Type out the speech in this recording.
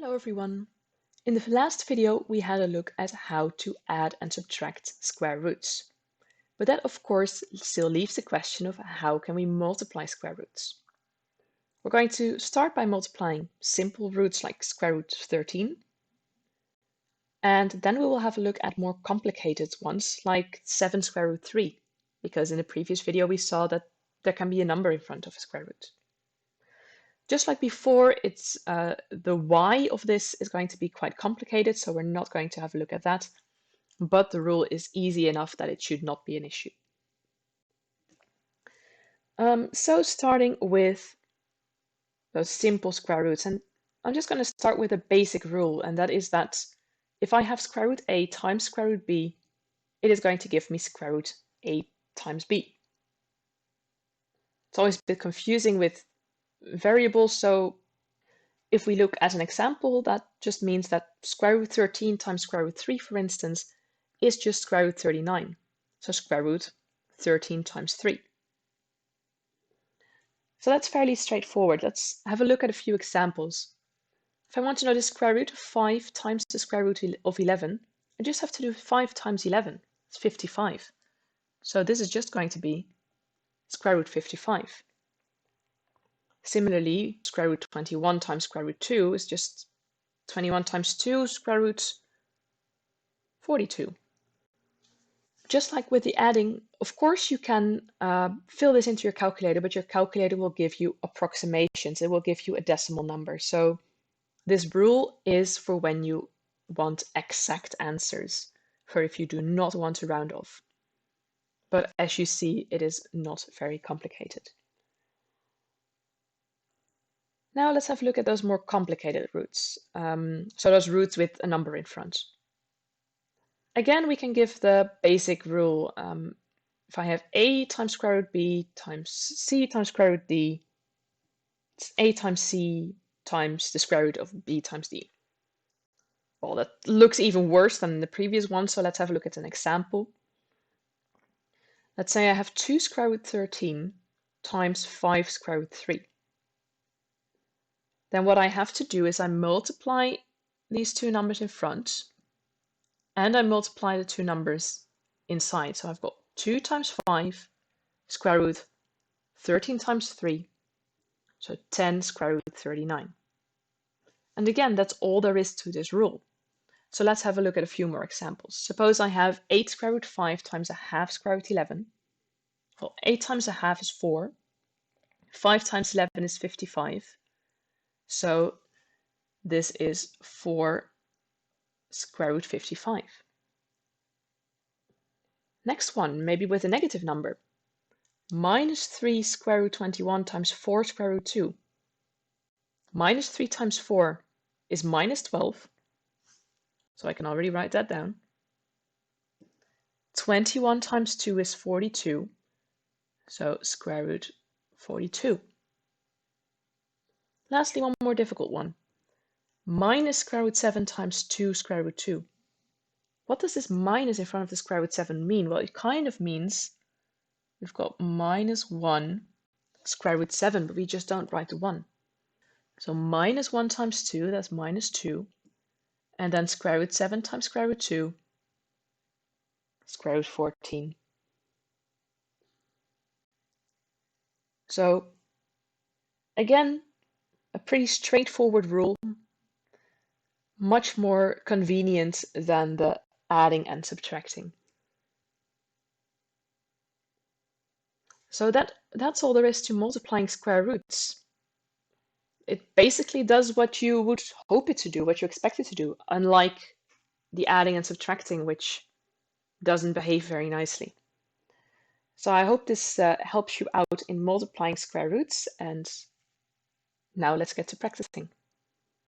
Hello everyone. In the last video, we had a look at how to add and subtract square roots. But that, of course, still leaves the question of how can we multiply square roots? We're going to start by multiplying simple roots like square root of 13. And then we will have a look at more complicated ones like 7 square root 3, because in the previous video we saw that there can be a number in front of a square root. Just like before, it's the y of this is going to be quite complicated, so we're not going to have a look at that. But the rule is easy enough that it should not be an issue. So starting with those simple square roots, and I'm just going to start with a basic rule, and that is that if I have square root a times square root b, it is going to give me square root a times b. It's always a bit confusing with variables, so if we look at an example, that just means that square root 13 times square root 3, for instance, is just square root 39. So square root 13 times 3. So that's fairly straightforward. Let's have a look at a few examples. If I want to know the square root of 5 times the square root of 11, I just have to do 5 times 11. It's 55. So this is just going to be square root 55. Similarly, square root 21 times square root 2 is just 21 times 2, square root 42. Just like with the adding, of course you can fill this into your calculator, but your calculator will give you approximations. It will give you a decimal number. So this rule is for when you want exact answers, for if you do not want to round off. But as you see, it is not very complicated. Now let's have a look at those more complicated roots. So those roots with a number in front. Again, we can give the basic rule. If I have a times square root b times c times square root d, it's a times c times the square root of b times d. Well, that looks even worse than the previous one, so let's have a look at an example. Let's say I have 2 square root 13 times 5 square root 3. Then what I have to do is I multiply these two numbers in front, and I multiply the two numbers inside. So I've got 2 times 5 square root 13 times 3, so 10 square root 39. And again, that's all there is to this rule. So let's have a look at a few more examples. Suppose I have 8 square root 5 times a half square root 11. Well, 8 times a half is 4. 5 times 11 is 55. So this is 4 square root 55. Next one, maybe with a negative number. Minus 3 square root 21 times 4 square root 2. Minus 3 times 4 is minus 12. So I can already write that down. 21 times 2 is 42. So square root 42. Lastly, one more difficult one. Minus square root 7 times 2 square root 2. What does this minus in front of the square root 7 mean? Well, it kind of means we've got minus 1 square root 7, but we just don't write the 1. So minus 1 times 2, that's minus 2. And then square root 7 times square root 2, square root 14. So again, a pretty straightforward rule, much more convenient than the adding and subtracting. So that's all there is to multiplying square roots. It basically does what you would hope it to do, what you expect it to do, unlike the adding and subtracting, which doesn't behave very nicely. So I hope this helps you out in multiplying square roots, and now let's get to practicing.